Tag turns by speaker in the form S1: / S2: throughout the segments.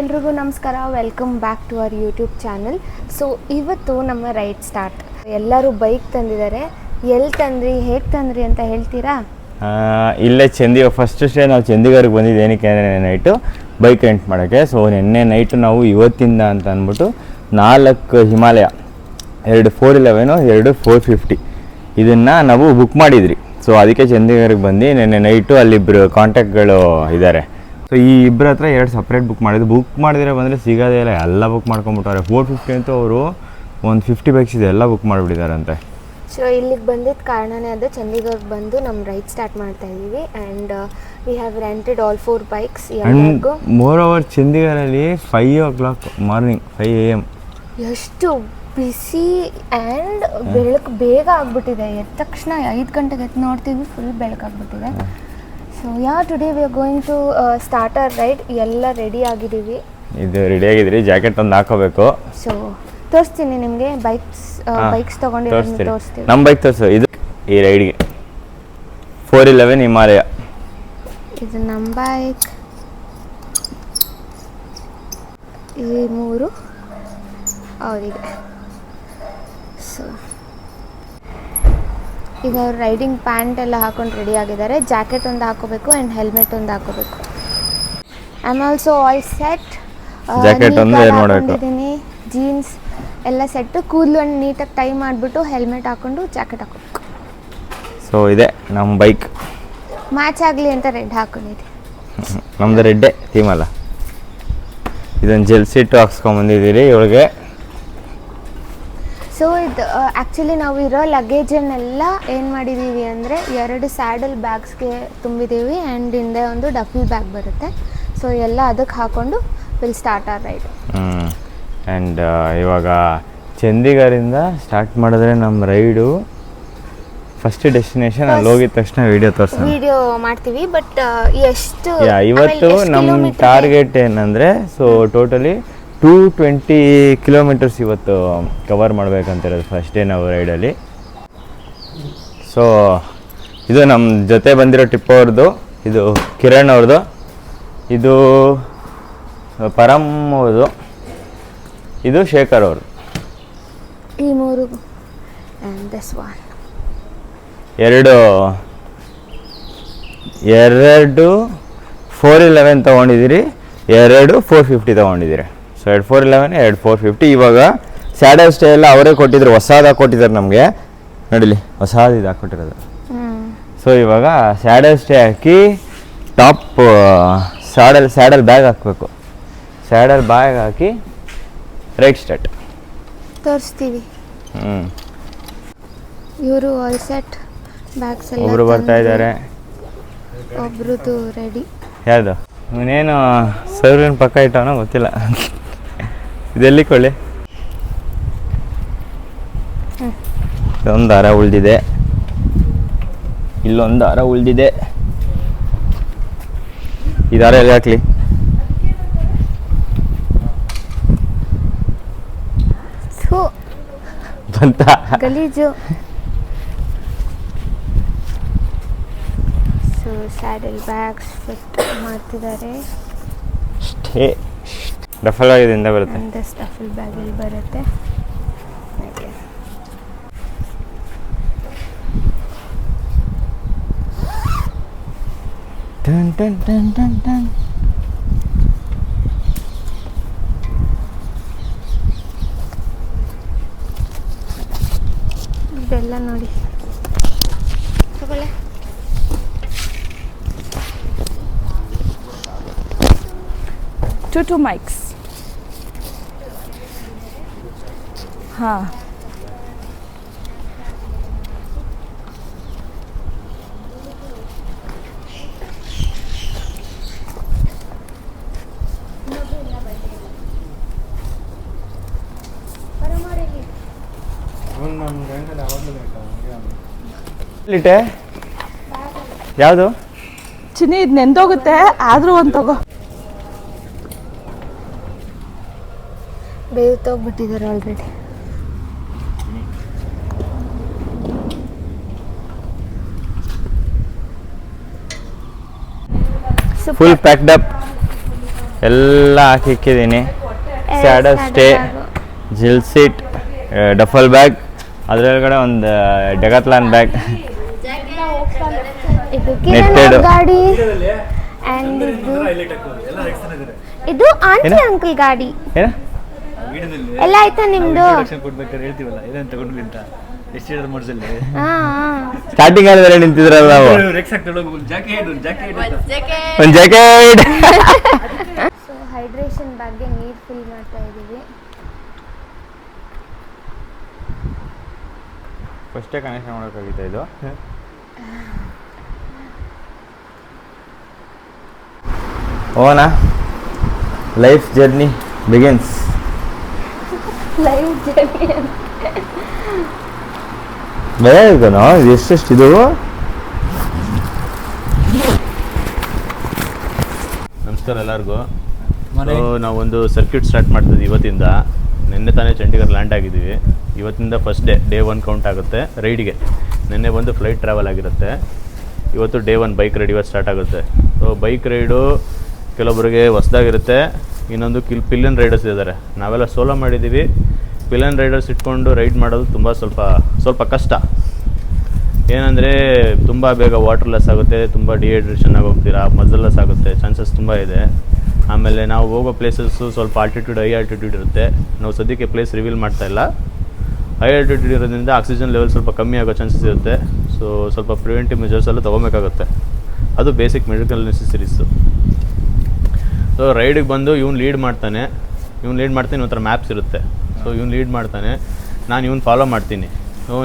S1: ಎಲ್ರಿಗೂ ನಮಸ್ಕಾರ, welcome back to our YouTube channel. So ಇವತ್ತು ನಮ್ಮ ರೈಡ್ ಸ್ಟಾರ್ಟ್. ಎಲ್ಲರೂ ಬೈಕ್ ತಂದಿದ್ದಾರೆ. ಎಲ್ಲಿ ತಂದ್ರಿ, ಹೇಗೆ ತಂದ್ರಿ ಅಂತ ಹೇಳ್ತೀರಾ?
S2: ಇಲ್ಲೇ ಫಸ್ಟ್ ಸ್ಟೇ ನಾವು ಚಂಡೀಗಢಕ್ಕೆ ಬಂದಿದ್ದು ಏನಕ್ಕೆ ನೈಟು ಬೈಕ್ ರೆಂಟ್ ಮಾಡೋಕ್ಕೆ. ಸೊ ನಿನ್ನೆ ನೈಟು ನಾವು ಇವತ್ತಿಂದ ಅಂತ ಅಂದ್ಬಿಟ್ಟು 4 ಹಿಮಾಲಯ, 2 411, 2 450 ಇದನ್ನು ನಾವು ಬುಕ್ ಮಾಡಿದ್ರಿ. ಸೊ ಅದಕ್ಕೆ ಚಂಡೀಗಢಕ್ಕೆ ಬಂದು ನಿನ್ನೆ ನೈಟು ಅಲ್ಲಿಬ್ಬರು ಕಾಂಟ್ಯಾಕ್ಟ್ಗಳು ಇದ್ದಾರೆ. ಸೊ ಈ ಇಬ್ಬರ ಹತ್ರ 2 ಸಪ್ರೇಟ್ ಬುಕ್ ಮಾಡಿದ್ರೆ ಬಂದರೆ ಸಿಗೋದೇ ಇಲ್ಲ, ಎಲ್ಲ ಬುಕ್ ಮಾಡ್ಕೊಂಬಿಟ್ಟವ್ರೆ. 450 ಅಂತೂ ಅವರು ಒಂದು 50 ಬೈಕ್ಸ್ ಇದೆ ಎಲ್ಲ ಬುಕ್ ಮಾಡಿಬಿಟ್ಟಿದ್ದಾರಂತೆ.
S1: ಸೊ ಇಲ್ಲಿಗೆ ಬಂದಿದ್ದ ಕಾರಣನೇ ಅದು, ಚಂಡೀಗಢಕ್ಕೆ ಬಂದು ನಮ್ಮ ರೈಡ್ ಸ್ಟಾರ್ಟ್ ಮಾಡ್ತಾ ಇದ್ದೀವಿ. And we have rented all 4 bikes.
S2: And moreover ಚಂಡೀಗಢಲ್ಲಿ 5 o'clock ಮಾರ್ನಿಂಗ್ 5 AM
S1: ಎಷ್ಟು ಬಿಸಿ ಆ್ಯಂಡ್ ಬೆಳಕು ಬೇಗ ಆಗಿಬಿಟ್ಟಿದೆ. ಎದ್ದ ತಕ್ಷಣ 5 ಗಂಟೆಗೆ ಎದ್ದು ನೋಡ್ತೀವಿ, ಫುಲ್ ಬೆಳಕಾಗ್ಬಿಟ್ಟಿದೆ. So today we are going to start our ride. ಎಲ್ಲ ರೆಡಿ ಆಗಿದ್ದೀವಿ.
S2: ಇದು ರೆಡಿ ಆಗಿದ್ರಿ, ಜಾಕೆಟ್ ಒಂದು ಹಾಕೋಬೇಕು.
S1: ಸೊ ತೋರಿಸ್ತೀನಿ ನಿಮಗೆ ಬೈಕ್ಸ್ ತೊಗೊಂಡಿರೋದನ್ನ ತೋರಿಸ್ತೀವಿ.
S2: ನಮ್ಮ ಬೈಕ್ ತೋರಿಸು, ಇದು ಈ ರೈಡ್ಗೆ 411 ಹಿಮಾಲಯ.
S1: ಇದು ನಮ್ಮ ಬೈಕ್. ಈ 3 ಅವರಿಗೆ. ಸೊ ಈಗ ಅವ್ರು ರೈಡಿಂಗ್ ಪ್ಯಾಂಟ್ ಎಲ್ಲ ಹಾಕೊಂಡು ರೆಡಿ ಆಗಿದ್ದಾರೆ. ಜಾಕೆಟ್ ಒಂದು ಹಾಕೋಬೇಕು ಆ್ಯಂಡ್ ಹೆಲ್ಮೆಟ್ ಒಂದು ಹಾಕೋಬೇಕು. I am also all set.
S2: Jacket ಒಂದು ವೇರ್ ಮಾಡಬೇಕು,
S1: ಜೀನ್ಸ್ ಎಲ್ಲ ಸೆಟ್ಟು, ಕೂದಲು ಒಂದು ನೀಟಾಗಿ ಟೈ ಮಾಡಿಬಿಟ್ಟು ಹೆಲ್ಮೆಟ್ ಹಾಕೊಂಡು ಜಾಕೆಟ್ ಹಾಕೋಬೇಕು.
S2: ಸೊ ಇದೆ ನಮ್ಮ ಬೈಕ್.
S1: ಮ್ಯಾಚ್ ಆಗಲಿ ಅಂತ ರೆಡ್ ಹಾಕೊಂಡಿದ್ದೆ.
S2: ನಮ್ಮದು ರೆಡ್ಡೇ ಥೀಮ್ ಅಲ್ಲ. ಇದೊಂದು ಜೆಲ್ ಸೀಟು ಹಾಕ್ಸ್ಕೊಂಬಂದಿದ್ದೀರಿ ಇವಳಿಗೆ.
S1: ಸೊ ಇದು ಆ್ಯಕ್ಚುಲಿ ನಾವು ಇರೋ ಲಗೇಜನ್ನೆಲ್ಲ ಏನು ಮಾಡಿದ್ದೀವಿ ಅಂದರೆ 2 ಸ್ಯಾಡಲ್ ಬ್ಯಾಗ್ಸ್ಗೆ ತುಂಬಿದ್ದೀವಿ ಆ್ಯಂಡ್ ಹಿಂದೆ ಒಂದು ಡಫಲ್ ಬ್ಯಾಗ್ ಬರುತ್ತೆ. ಸೊ ಎಲ್ಲ ಅದಕ್ಕೆ ಹಾಕ್ಕೊಂಡು will start our ride.
S2: And ಇವಾಗ ಚಂಡೀಗಢದಿಂದ ಸ್ಟಾರ್ಟ್ ಮಾಡಿದ್ರೆ ನಮ್ಮ ರೈಡು ಫಸ್ಟ್ ಡೆಸ್ಟಿನೇಷನ್ ಅಲ್ಲಿ ಹೋಗಿದ ತಕ್ಷಣ ವಿಡಿಯೋ
S1: ಮಾಡ್ತೀವಿ. ಬಟ್ ಎಷ್ಟು
S2: ಇವತ್ತು ನಮ್ಮ ಟಾರ್ಗೆಟ್ ಏನಂದರೆ, ಸೊ ಟೋಟಲಿ 220 ಕಿಲೋಮೀಟರ್ಸ್ ಇವತ್ತು ಕವರ್ ಮಾಡಬೇಕಂತಿರೋದು ಫಸ್ಟ್ ಡೇ ನಾವು ರೈಡಲ್ಲಿ. ಸೊ ಇದು ನಮ್ಮ ಜೊತೆ ಬಂದಿರೋ ಟಿಪ್ ಅವ್ರದ್ದು, ಇದು ಕಿರಣ್ ಅವ್ರದ್ದು, ಇದು ಪರಮ್ ಅವ್ರದ್ದು, ಇದು ಶೇಖರ್ ಅವ್ರದ್ದು.
S1: ಈ 3 ಆ್ಯಂಡ್ ದಿಸ್ ಒನ್.
S2: 2 411 ತೊಗೊಂಡಿದ್ದೀರಿ, 2 450 ತೊಗೊಂಡಿದ್ದೀರಿ. ಸೊ 2 411, 2 450. ಇವಾಗ ಸ್ಯಾಡಲ್ ಸ್ಟೇ ಎಲ್ಲ ಅವರೇ ಕೊಟ್ಟಿದ್ರು, ಹೊಸದಾಗಿ ಕೊಟ್ಟಿದ್ದಾರೆ ನಮಗೆ. ನೋಡಿಲಿ ಹೊಸದು ಇದು ಹಾಕ್ಕೊಟ್ಟಿರೋದು. ಸೊ ಇವಾಗ ಸ್ಯಾಡಲ್ ಸ್ಟೇ ಹಾಕಿ ಟಾಪ್ ಸ್ಯಾಡಲ್ ಬ್ಯಾಗ್ ಹಾಕಬೇಕು. ಸ್ಯಾಡಲ್ ಬ್ಯಾಗ್ ಹಾಕಿ ರೈಟ್ ಸ್ಟಾರ್ಟ್
S1: ತೋರಿಸ್ತೀವಿ. ಇವರು ಆಲ್ ಸೆಟ್ ಬ್ಯಾಗ್ಸ್ ಎಲ್ಲ.
S2: ಒಬ್ಬರು ಬರ್ತಾ ಇದ್ದಾರೆ,
S1: ಒಬ್ರದ್ದು ರೆಡಿ.
S2: ಯಾವುದು ಇವನೇನು ಸರ್ವಿನ ಪಕ್ಕ ಇಟ್ಟವನೋ ಗೊತ್ತಿಲ್ಲ. ಇದೆಲ್ಲಿ ಕೊಳ್ಳಿ. ಇದೊಂದು ದಾರ ಉಳಿದಿದೆ, ಇಲ್ಲೊಂದು ದಾರ ಉಳಿದಿದೆ. ಈ ದಾರ ಎಲ್ಲಿ ಹಾಕ್ಲಿ? ಬಂತ
S1: ಗಲೀಜು. ಸೊ ಸ್ಯಾಡಲ್ ಬ್ಯಾಗ್ಸ್ ಫಿಟ್ ಮಾಡ್ತಿದ್ದಾರೆ.
S2: ಡಫಲ್ ಆಗಿದಿಂದ ಬರುತ್ತೆ,
S1: ಡಫಲ್ ಬ್ಯಾಗಲ್ಲಿ ಬರುತ್ತೆ.
S2: Ton ton ton ton ton.
S1: ಇದೆಲ್ಲ ನೋಡಿ ತಗೊಳ್ಳೆ.
S3: Two mics. हाँ.
S2: ಯಾವುದು
S3: ಚಿನ್ನಿ ಇದು ನೆಂದೋಗುತ್ತೆ, ಆದರೂ ಒಂದು ತಗೋ.
S1: ಬೇಯ್ತೋಗ್ಬಿಟ್ಟಿದ್ದಾರೆ ಆಲ್ರೆಡಿ.
S2: ಫುಲ್ ಪ್ಯಾಕ್ಡ್ ಅಪ್ ಎಲ್ಲ ಹಾಕಿಕ್ಕಿದ್ದೀನಿ. ಸ್ಯಾಡಲ್ ಸ್ಟೇ, ಜಿಲ್ ಸೀಟ್, ಡಫಲ್ ಬ್ಯಾಗ್, ಅದರೊಳಗಡೆ ಒಂದು ಡೆಕಾಥ್ಲಾನ್ ಬ್ಯಾಗ್,
S1: ಇದು
S2: Netted.
S1: ಕಿರಣ್ ಗಾಡಿ and ಇದು ಆಂಟಿ ಅಂಕಲ್ ಗಾಡಿ.
S2: ಏನ
S1: ಎಲ್ಲ ಆಯ್ತಾ ನಿಮ್ದು?
S4: ಹೇಳ್ತೀವಲ್ಲ ಏನೇನು ತಗೊಂಡ್ವಿ ಅಂತ ಎಷ್ಟು ಹೇಳಿದ್ರೆ ಮೋಡ್ಸಲ್ಲಿ
S1: ಹಾ
S2: ಸ್ಟಾರ್ಟಿಂಗ್ ಅಲ್ಲಿ ನಿಂತಿದ್ರಲ್ಲ ನಾವು,
S4: ಜಾಕೆಟ್
S2: ಒಂದು ಜಾಕೆಟ್.
S1: ಸೊ ಹೈಡ್ರೇಷನ್ ಬಗ್ಗೆ ನೀರು ಫಿಲ್ ಮಾಡ್ತಾ ಇದ್ದೀವಿ.
S2: ಫಸ್ಟೇ ಕನೆಕ್ಷನ್ ಮಾಡೋಕ್ಕಾಗಿತ್ತು ಇದು. ಓನಾ life journey begins.
S1: Live journey
S2: ಭಯ ಇದನೋ ಇದು ಎಷ್ಟೆಷ್ಟು ಇದು.
S5: ನಮಸ್ಕಾರ ಎಲ್ಲರಿಗೂ. ನಾವೊಂದು ಸರ್ಕ್ಯೂಟ್ ಸ್ಟಾರ್ಟ್ ಮಾಡ್ತಿದ್ವಿ ಇವತ್ತಿಂದ. ನಿನ್ನೆ ತಾನೇ ಚಂಡೀಗಢ ಲ್ಯಾಂಡ್ ಆಗಿದ್ದೀವಿ. ಇವತ್ತಿಂದ ಫಸ್ಟ್ ಡೇ 1 ಕೌಂಟ್ ಆಗುತ್ತೆ ರೈಡ್ಗೆ. ನಿನ್ನೆ ಬಂದು ಫ್ಲೈಟ್ ಟ್ರಾವೆಲ್ ಆಗಿರುತ್ತೆ. ಇವತ್ತು ಡೇ 1 ಬೈಕ್ ರೈಡ್ ಇವತ್ತು ಸ್ಟಾರ್ಟ್ ಆಗುತ್ತೆ. ಸೊ ಬೈಕ್ ರೈಡು ಕೆಲವೊಬ್ಬರಿಗೆ ಹೊಸ್ದಾಗಿರುತ್ತೆ, ಇನ್ನೊಂದು ಪಿಲ್ಲನ್ ರೈಡರ್ಸ್ ಇದ್ದಾರೆ. ನಾವೆಲ್ಲ ಸೋಲೋ ಮಾಡಿದ್ದೀವಿ. ಪಿಲ್ಲನ್ ರೈಡರ್ಸ್ ಇಟ್ಕೊಂಡು ರೈಡ್ ಮಾಡೋದು ಸ್ವಲ್ಪ ಕಷ್ಟ. ಏನಂದರೆ ತುಂಬ ಬೇಗ ವಾಟರ್ ಲೆಸ್ ಆಗುತ್ತೆ, ತುಂಬ ಡಿಹೈಡ್ರೇಷನ್ ಆಗೋಗ್ತೀರಾ, ಮಸಲ್ ಲೆಸ್ ಆಗುತ್ತೆ, ಚಾನ್ಸಸ್ ತುಂಬ ಇದೆ. ಆಮೇಲೆ ನಾವು ಹೋಗೋ ಪ್ಲೇಸಸ್ಸು ಸ್ವಲ್ಪ ಹೈ ಆಲ್ಟಿಟ್ಯೂಡ್ ಇರುತ್ತೆ. ನಾವು ಸದ್ಯಕ್ಕೆ ಪ್ಲೇಸ್ ರಿವೀಲ್ ಮಾಡ್ತಾಯಿಲ್ಲ. ಹೈ ಆಲ್ಟಿಟ್ಯೂಡ್ ಇರೋದ್ರಿಂದ ಆಕ್ಸಿಜನ್ ಲೆವೆಲ್ ಸ್ವಲ್ಪ ಕಮ್ಮಿ ಆಗೋ ಚಾನ್ಸಸ್ ಇರುತ್ತೆ. ಸೊ ಸ್ವಲ್ಪ ಪ್ರಿವೆಂಟಿವ್ ಮೆಜರ್ಸ್ ಎಲ್ಲ ತೊಗೊಬೇಕಾಗುತ್ತೆ. ಅದು ಬೇಸಿಕ್ ಮೆಡಿಕಲ್ ನೆಸೆಸರೀಸು. ಸೊ ರೈಡಿಗೆ ಬಂದು ಇವ್ನು ಲೀಡ್ ಮಾಡ್ತಾನೆ, ಒಂಥರ ಮ್ಯಾಪ್ಸ್ ಇರುತ್ತೆ. ಸೊ ಇವ್ನು ಲೀಡ್ ಮಾಡ್ತಾನೆ, ನಾನು ಇವ್ನು ಫಾಲೋ ಮಾಡ್ತೀನಿ.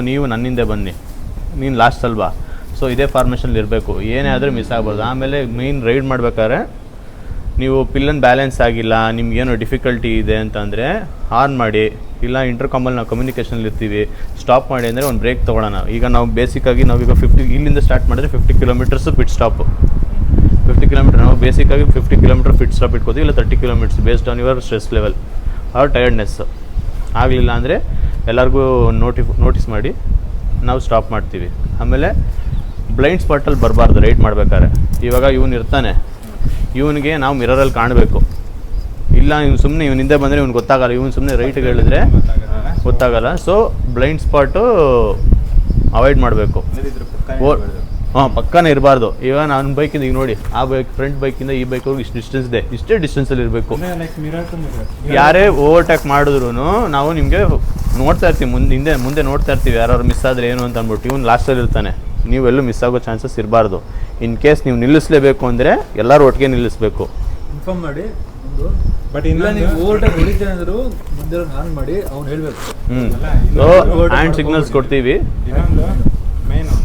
S5: ನೀವು ನನ್ನಿಂದೆ ಬನ್ನಿ, ನೀನು ಲಾಸ್ಟ್ ಅಲ್ವಾ. ಸೊ ಇದೇ ಫಾರ್ಮೇಷನಲ್ಲಿ ಇರಬೇಕು, ಏನೇ ಆದರೆ ಮಿಸ್ ಆಗ್ಬಾರ್ದು. ಆಮೇಲೆ ಮೇಯ್ನ್ ರೈಡ್ ಮಾಡ್ಬೇಕಾದ್ರೆ ನೀವು ಪಿಲ್ಲನ್ ಬ್ಯಾಲೆನ್ಸ್ ಆಗಿಲ್ಲ, ನಿಮ್ಗೇನೋ ಡಿಫಿಕಲ್ಟಿ ಇದೆ ಅಂತಂದರೆ ಹಾರ್ನ್ ಮಾಡಿ, ಇಲ್ಲ ಇಂಟರ್ಕಾಮಲ್ಲಿ ನಾವು ಕಮ್ಯುನಿಕೇಷನಲ್ಲಿ ಇರ್ತೀವಿ, ಸ್ಟಾಪ್ ಮಾಡಿ ಅಂದರೆ ಒಂದು ಬ್ರೇಕ್ ತೊಗೊಳ್ಳೋಣ. ಈಗ ನಾವು ಬೇಸಿಕ್ಕಾಗಿ ನಾವೀಗ 50 ಇಲ್ಲಿಂದ ಸ್ಟಾರ್ಟ್ ಮಾಡಿದ್ರೆ 50 ಕಿಲೋಮೀಟರ್ಸು ಪಿಟ್ ಸ್ಟಾಪು. 50 ಕಿಲೋಮೀಟರ್ ನಾವು ಬೇಸಿಕ್ಕಾಗಿ 50 ಕಿಲೋಮೀಟರ್ ಪಿಟ್ ಸ್ಟಾಪ್ ಇಟ್ಕೋತೀವಿ, ಇಲ್ಲ 30 kilometres based on your stress level or tiredness. ಆಗಲಿಲ್ಲ ಅಂದರೆ ಎಲ್ಲರಿಗೂ ನೋಟಿಸ್ ಮಾಡಿ ನಾವು ಸ್ಟಾಪ್ ಮಾಡ್ತೀವಿ. ಆಮೇಲೆ ಬ್ಲೈಂಡ್ ಸ್ಪಾಟಲ್ಲಿ ಬರಬಾರ್ದು ರೈಡ್ ಮಾಡ್ಬೇಕಾದ್ರೆ. ಇವಾಗ ಇವನು ಇರ್ತಾನೆ, ಇವನಿಗೆ ನಾವು ಮಿರರಲ್ಲಿ ಕಾಣಬೇಕು. ಇಲ್ಲ ಇವ್ನು ಸುಮ್ಮನೆ ಹಿಂದೆ ಬಂದರೆ ಇವ್ನು ಗೊತ್ತಾಗಲ್ಲ, ಇವ್ನು ಸುಮ್ಮನೆ ರೈಟ್ಗೆ ಹೇಳಿದ್ರೆ ಗೊತ್ತಾಗಲ್ಲ. ಸೊ ಬ್ಲೈಂಡ್ ಸ್ಪಾಟು ಅವಾಯ್ಡ್ ಮಾಡಬೇಕು. ಪಕ್ಕನೇ ಇರಬಾರ್ದು. ಇವಾಗ ನನ್ನ ಬೈಕಿಂದ ಈಗ ನೋಡಿ, ಆ ಬೈಕ್ ಫ್ರಂಟ್ ಬೈಕಿಂದ ಈ ಬೈಕ್ ಹೋಗಿ ಇಷ್ಟು ಡಿಸ್ಟೆನ್ಸ್ ಇದೆ, ಇಷ್ಟೇ ಡಿಸ್ಟೆನ್ಸಲ್ಲಿ ಇರಬೇಕು. ಯಾರೇ ಓವರ್ಟೇಕ್ ಮಾಡಿದ್ರು ನಾವು ನಿಮಗೆ ನೋಡ್ತಾ ಇರ್ತೀವಿ, ಮುಂದೆ ನೋಡ್ತಾ ಇರ್ತೀವಿ ಯಾರು ಮಿಸ್ ಆದರೆ ಏನು ಅಂತ ಅಂದ್ಬಿಟ್ಟು. ಇವ್ನು ಲಾಸ್ಟಲ್ಲಿ ಇರ್ತಾನೆ, ನೀವೆಲ್ಲೂ ಮಿಸ್ ಆಗೋ ಚಾನ್ಸಸ್ ಇರಬಾರ್ದು. ಇನ್ ಕೇಸ್ ನೀವು ನಿಲ್ಲಿಸಲೇಬೇಕು ಅಂದರೆ ಎಲ್ಲರೂ ಒಟ್ಟಿಗೆ ನಿಲ್ಲಿಸಬೇಕು.
S4: ಇನ್ಫಾರ್ಮ್ ಮಾಡಿ ಒಂದು, ಬಟ್ ಇಲ್ಲ ನೀವು ಓವರ್ಟೇಕ್ ಹೊಡಿತೇನೆ ಅಂದ್ರು ಮುಂದೆ ಆನ್ ಮಾಡಿ ಅವ್ನು ಹೇಳಬೇಕು.
S5: ಸೊ ಹ್ಯಾಂಡ್ ಸಿಗ್ನಲ್ಸ್ ಕೊಡ್ತೀವಿ.
S6: ಇನ್ನೊಂದು ಮೇನು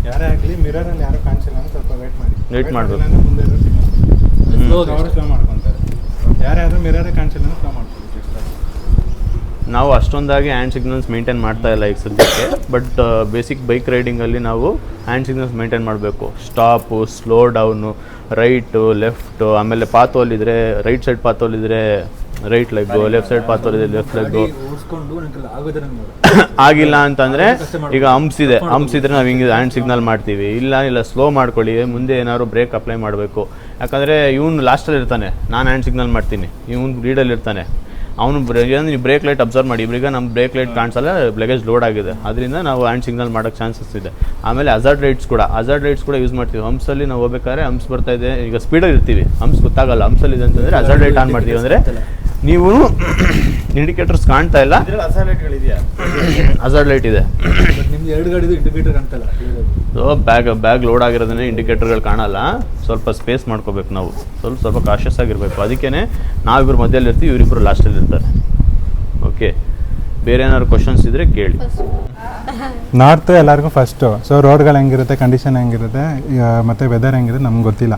S6: ಯಾರೇ ಆಗಲಿ ಮಿರರಲ್ಲಿ ಯಾರು ಕಾಣಿಸಿಲ್ಲ ಅಂತ ಸ್ವಲ್ಪ ವೇಟ್ ಮಾಡಬೇಕು. ಅವರು ಸ್ಲೋ ಮಾಡ್ಕೊತಾರೆ. ಯಾರೇ ಆದರೂ ಮಿರರೇ ಕಾಣಿಸಿಲ್ಲ ಅಂತ ಸ್ಲೋ ಮಾಡ್ಕೊಬೇಕು.
S5: ನಾವು ಅಷ್ಟೊಂದಾಗಿ ಹ್ಯಾಂಡ್ ಸಿಗ್ನಲ್ಸ್ ಮೇಂಟೈನ್ ಮಾಡ್ತಾ ಇಲ್ಲ ಈಗ ಸದ್ಯಕ್ಕೆ. ಬಟ್ ಬೇಸಿಕ್ ಬೈಕ್ ರೈಡಿಂಗಲ್ಲಿ ನಾವು ಹ್ಯಾಂಡ್ ಸಿಗ್ನಲ್ಸ್ ಮೇಂಟೈನ್ ಮಾಡಬೇಕು. Stop, slow down, right, left, ಆಮೇಲೆ ಪಾತೋಲಿದ್ರೆ ರೈಟ್ ಸೈಡ್ ಪಾತೋಲಿದ್ರೆ ರೈಟ್ ಲೆಗ್ಗು, ಲೆಫ್ಟ್ ಸೈಡ್ ಪಾತೋಲಿದ್ರೆ ಲೆಫ್ಟ್ ಲೆಗ್ಗು. ಆಗಿಲ್ಲ ಅಂತಂದರೆ ಈಗ ಹಂಪ್ಸ್ ಇದ್ರೆ ನಾವು ಹಿಂಗೆ ಹ್ಯಾಂಡ್ ಸಿಗ್ನಲ್ ಮಾಡ್ತೀವಿ. ಇಲ್ಲ ಸ್ಲೋ ಮಾಡ್ಕೊಳ್ಳಿ, ಮುಂದೆ ಏನಾದ್ರು ಬ್ರೇಕ್ ಅಪ್ಲೈ ಮಾಡಬೇಕು. ಯಾಕಂದರೆ ಇವನು ಲಾಸ್ಟಲ್ಲಿ ಇರ್ತಾನೆ, ನಾನು ಹ್ಯಾಂಡ್ ಸಿಗ್ನಲ್ ಮಾಡ್ತೀನಿ, ಇವನು ಲೀಡಲ್ಲಿ ಇರ್ತಾನೆ. ಅವನು ನೀವು ಬ್ರೇಕ್ ಲೈಟ್ ಅಬ್ಸರ್ವ್ ಮಾಡಿ. ಈಗ ನಮ್ಮ ಬ್ರೇಕ್ ಲೈಟ್ ಕಾಣಿಸಲ್ಲ, ಲಗೇಜ್ ಲೋಡ್ ಆಗಿದೆ, ಅದರಿಂದ ನಾವು ಹ್ಯಾಂಡ್ ಸಿಗ್ನಲ್ ಮಾಡೋಕ್ಕೆ ಚಾನ್ಸಸ್ ಇದೆ. ಆಮೇಲೆ ಹಜಾರ್ಡ್ ಲೈಟ್ಸ್ ಕೂಡ ಯೂಸ್ ಮಾಡ್ತೀವಿ. ಹಂಪ್ಸಲ್ಲಿ ನಾವು ಹೋಗ್ಬೇಕಾದ್ರೆ ಹಂಪ್ಸ್ ಬರ್ತಾ ಇದೆ, ಈಗ ಸ್ಪೀಡಲ್ಲಿ ಇರ್ತೀವಿ, ಹಂಪ್ಸ್ ಗೊತ್ತಾಗಲ್ಲ. ಹಂಪ್ಸಲ್ಲಿ ಇದೆ ಅಂತಂದರೆ ಹಜಾರ್ಡ್ ಲೈಟ್ ಆನ್ ಮಾಡ್ತೀವಿ. ಅಂದರೆ ನೀವು ಇಂಡಿಕೇಟರ್ಸ್ ಕಾಣ್ತಾ ಇಲ್ಲ, ಹಜಾರ್ಡ್ ಲೈಟ್ ಇದೆ.
S4: ನಿಮ್ಗೆ 2 ಗಾಡಿದು ಇಂಡಿಕೇಟರ್ ಕಾಣ್ತಲ್ಲ.
S5: ಸೊ ಬ್ಯಾಗ್ ಲೋಡ್ ಆಗಿರೋದನ್ನೇ ಇಂಡಿಕೇಟರ್ಗಳು ಕಾಣಲ್ಲ. ಸ್ವಲ್ಪ ಸ್ಪೇಸ್ ಮಾಡ್ಕೋಬೇಕು ನಾವು, ಸ್ವಲ್ಪ ಕಾಷಿಯಸ್ ಆಗಿರಬೇಕು. ಅದಕ್ಕೇ ನಾವಿಬ್ಬರು ಮಧ್ಯದಲ್ಲಿ ಇರ್ತೀವಿ, ಇವರಿಬ್ಬರು ಲಾಸ್ಟಲ್ಲಿ ಇರ್ತಾರೆ. ಓಕೆ, ಬೇರೆ ಏನಾದ್ರು ಕ್ವಶನ್ಸ್ ಇದ್ದರೆ ಕೇಳಿ.
S6: ನಾರ್ತ್ ಎಲ್ಲರಿಗೂ ಫಸ್ಟು. ಸೊ ರೋಡ್ಗಳು ಹೆಂಗಿರುತ್ತೆ, ಕಂಡೀಷನ್ ಹೆಂಗಿರುತ್ತೆ, ಮತ್ತು ವೆದರ್ ಹೆಂಗಿರುತ್ತೆ ನಮ್ಗೆ ಗೊತ್ತಿಲ್ಲ.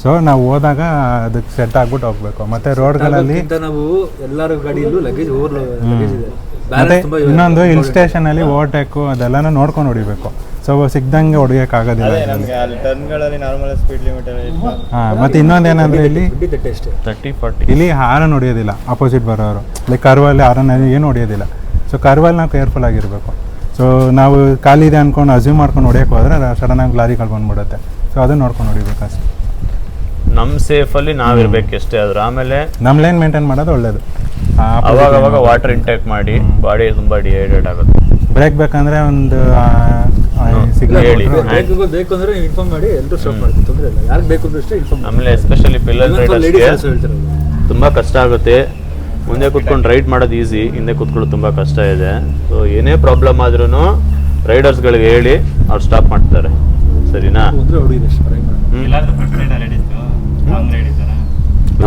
S6: ಸೊ ನಾವು ಹೋದಾಗ ಅದಕ್ಕೆ ಸೆಟ್ ಆಗ್ಬಿಟ್ಟು ಹೋಗ್ಬೇಕು. ಮತ್ತು ರೋಡ್ಗಳಲ್ಲಿ
S4: ನಾವು ಎಲ್ಲರ ಗಾಡಿಯಲ್ಲೂ ಲಗೇಜ್ ಲಗೇಜ್ ಇದೆ.
S6: ಮತ್ತು ಇನ್ನೊಂದು ಹಿಲ್ ಸ್ಟೇಷನಲ್ಲಿ ಓವರ್ಟೇಕು ಅದೆಲ್ಲನೂ ನೋಡ್ಕೊಂಡು ಹೊಡಿಬೇಕು. ಸೊ ಸಿಗ್ದಂಗೆ ಹೊಡಿಯೋಕ್ಕಾಗೋದಿಲ್ಲ. ಹಾಂ, ಮತ್ತು ಇನ್ನೊಂದೇನಂದರೆ ಇಲ್ಲಿ
S5: 30-40
S6: ಇಲ್ಲಿ ಹಾರನ್ ಹೊಡಿಯೋದಿಲ್ಲ ಆಪೋಸಿಟ್ ಬರೋರು. ಲೈಕ್ ಕರ್ವಲ್ಲಿ ಹಾರನ್ ಏನು ಹೊಡಿಯೋದಿಲ್ಲ. ಸೊ ಕರ್ವಲ್ಲಿ ನಾವು ಕೇರ್ಫುಲ್ ಆಗಿರಬೇಕು. ಸೊ ನಾವು ಖಾಲಿದೆ ಅಂದ್ಕೊಂಡು ಅಸ್ಯೂಮ್ ಮಾಡ್ಕೊಂಡು ಹೊಡಿಯೋಕೆ ಹೋದರೆ ಸಡನ್ನಾಗಿ ಲಾರಿಗಳು ಬಂದ್ಬಿಡುತ್ತೆ. ಸೊ ಅದನ್ನು ನೋಡ್ಕೊಂಡು ಹೊಡಿಬೇಕು ಅಷ್ಟೇ.
S5: ನಮ್ಮ ಸೇಫಲ್ಲಿ ನಾವಿರ್ಬೇಕು ಎಷ್ಟೇ ಆದ್ರೂ. ಆಮೇಲೆ
S6: ನಮ್ಮ ಲೈನ್ ಮೇಂಟೈನ್ ಮಾಡೋದು ಒಳ್ಳೇದು.
S5: ಅವಾಗ ವಾಟರ್ ಇಂಟೇಕ್ ಮಾಡಿ, ಬಾಡಿ ತುಂಬ ಡಿಹೈಡ್ರೇಟ್ ಆಗುತ್ತೆ.
S6: ಬ್ರೇಕ್ ಬೇಕಂದ್ರೆ ಒಂದು ಸಿಗ್ನಲ್
S5: ಹೇಳಿ.
S4: ಬೇಕು ಅಂದ್ರೆ ಇನ್ಫಾರ್ಮ್ ಮಾಡಿ, ಎಲ್ಲರೂ ಸ್ಟಾಪ್ ಮಾಡ್ತೀವಿ, ತೊಂದರೆ ಇಲ್ಲ. ಯಾರಿಗೆ ಬೇಕು ಅಂದ್ರೆ ಅಷ್ಟೇ ಇನ್ಫಾರ್ಮ್ ಮಾಡಿ.
S5: ಆಮೇಲೆ ಎಸ್ಪೆಷಲಿ ಪಿಲ್ಲರ್ ರೈಡರ್ಸ್ಗೆ
S4: ಹೇಳ್ತಾರೆ
S5: ತುಂಬ ಕಷ್ಟ ಆಗುತ್ತೆ. ಮುಂದೆ ಕುತ್ಕೊಂಡು ರೈಡ್ ಮಾಡೋದು ಈಸಿ, ಹಿಂದೆ ಕುತ್ಕೊಳ್ಳೋದು ತುಂಬ ಕಷ್ಟ ಇದೆ. ಸೊ ಏನೇ ಪ್ರಾಬ್ಲಮ್ ಆದ್ರೂ ರೈಡರ್ಸ್ಗಳಿಗೆ ಹೇಳಿ ಅವ್ರು ಸ್ಟಾಪ್ ಮಾಡ್ತಾರೆ, ಸರಿನಾ?
S4: ಅಂದ್ರೆ ಹೊಡಿದೆ ಅಷ್ಟೇ ಟ್ರೈ ಮಾಡಿ.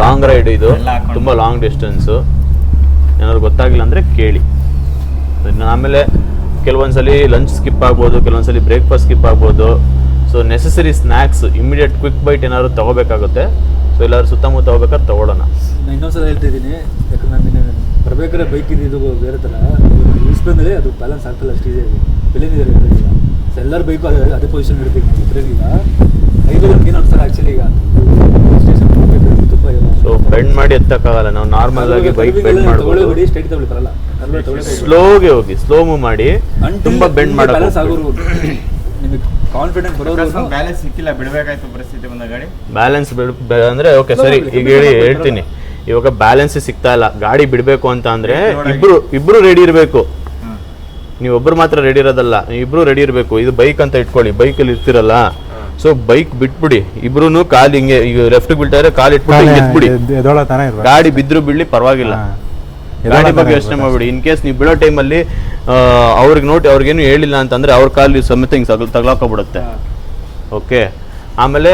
S5: ಲಾಂಗ್ ರೈಡ್ ಇದು, ತುಂಬ ಲಾಂಗ್ ಡಿಸ್ಟೆನ್ಸು. ಏನಾದ್ರು ಗೊತ್ತಾಗಿಲ್ಲ ಅಂದರೆ ಕೇಳಿ. ಆಮೇಲೆ ಕೆಲವೊಂದ್ಸಲಿ ಲಂಚ್ ಸ್ಕಿಪ್ ಆಗ್ಬೋದು, ಕೆಲವೊಂದ್ಸಲಿ ಬ್ರೇಕ್ಫಾಸ್ಟ್ ಸ್ಕಿಪ್ ಆಗ್ಬೋದು. So necessary snacks, immediate quick bite ಏನಾದ್ರು ತೊಗೋಬೇಕಾಗುತ್ತೆ. ಸೊ ಎಲ್ಲರೂ ಸುತ್ತಮುತ್ತ ಹೋಗ್ಬೇಕಾದ್ರೆ ತೊಗೊಳೋಣ.
S4: ನಾನು ಇನ್ನೊಂದ್ಸಲ ಹೇಳ್ತಿದ್ದೀನಿ, ಯಾಕಂದ್ರೆ ನಾನು ಬರ್ಬೇಕಾದ್ರೆ ಬೈಕ್ ಇದು ಬೇರೆ ಥರ ಯೂಸ್ ಬಂದರೆ ಅದು ಬ್ಯಾಲೆನ್ಸ್ ಆಗ್ತಿಲ್ಲ, ಅಷ್ಟು ಈಸಿಯಾಗಿ ಬೆಲೆನಿದ್ದಾರೆ ಈಗ. ಸೊ ಎಲ್ಲರ ಬೈಕು ಅದೇ ಪೊಸಿಷನ್ ಇಡಬೇಕು. ಈಗ ಹೈವೇ ಏನು ಅನ್ಸಲ್ಲ ಆ್ಯಕ್ಚುಲಿ. ಈಗ ಸ್ಟೇಷನ್ ತುಂಬ
S5: ಸೊ ಬೆಂಡ್ ಮಾಡಿ ಎತ್ತಕ್ಕಾಗಲ್ಲ. ನಾವು ನಾರ್ಮಲ್ ಆಗಿ ಬೈಕ್ ಬೆಂಡ್ ಮಾಡ್ಬೋದು.
S4: ಸ್ಟೇಟ್ ತಗೊಳ್ಳಿ ಬರಲ್ಲ,
S5: ಸ್ಲೋಗೆ ಹೋಗಿ, ಸ್ಲೋ ಮೂವ್ ಮಾಡಿ, ತುಂಬ ಬೆಂಡ್
S4: ಬ್ಯಾಲೆನ್ಸ್
S5: ಮಾಡೋದು.
S4: ಆಗೋರು ನಿಮಗೆ ಕಾನ್ಫಿಡೆಂಟ್ ಬರೋರು.
S2: ಬ್ಯಾಲೆನ್ಸ್ ಸಿಕ್ಕಿಲ್ಲ, ಬಿಡಬೇಕಾಯ್ತು ಪರಿಸ್ಥಿತಿ ಬಂದ ಗಾಡಿ.
S5: ಬ್ಯಾಲೆನ್ಸ್ ಅಂದ್ರೆ ಓಕೆ ಸರಿ, ಈಗ ಹೇಳ್ತೀನಿ. ಇವಾಗ ಬ್ಯಾಲೆನ್ಸ್ ಸಿಗ್ತಾ ಇಲ್ಲ, ಗಾಡಿ ಬಿಡಬೇಕು ಅಂತ ಅಂದ್ರೆ ಇಬ್ರು ರೆಡಿ ಇರಬೇಕು. ನೀವು ಒಬ್ರು ಮಾತ್ರ ರೆಡಿ ಇರೋದಲ್ಲ, ಇಬ್ರು ರೆಡಿ ಇರಬೇಕು. ಇದು ಬೈಕ್ ಅಂತ ಇಟ್ಕೊಳ್ಳಿ, ಬೈಕಲ್ಲಿ ಇರ್ತಿರಲ್ಲ. ಸೊ ಬೈಕ್ ಬಿಟ್ಬಿಡಿ, ಇಬ್ರು ಕಾಲ್ ಹಿಂಗೆ, ಈಗ ಲೆಫ್ಟ್ ಬಿಟ್ಟಾರೆ ಕಾಲ್ ಇಟ್ಬಿಟ್ಟು ಎತ್ಬಿಡಿ. ಗಾಡಿ ಬಿದ್ರು ಬಿಡ್ಲಿ ಪರವಾಗಿಲ್ಲ, ಗಾಡಿ ಬಗ್ಗೆ ಯೋಚನೆ ಮಾಡ್ಬಿಡಿ. ಇನ್ ಕೇಸ್ ನೀವು ಬಿಡೋ ಟೈಮಲ್ಲಿ ಅವ್ರಿಗೇನು ಹೇಳಿಲ್ಲ ಅಂತಂದ್ರೆ ಅವ್ರ ಕಾಲು ಸಮೇತ ಹಿಂಗೆ ತಗ್ಲಾಕೋಬಿಡುತ್ತೆ. ಓಕೆ, ಆಮೇಲೆ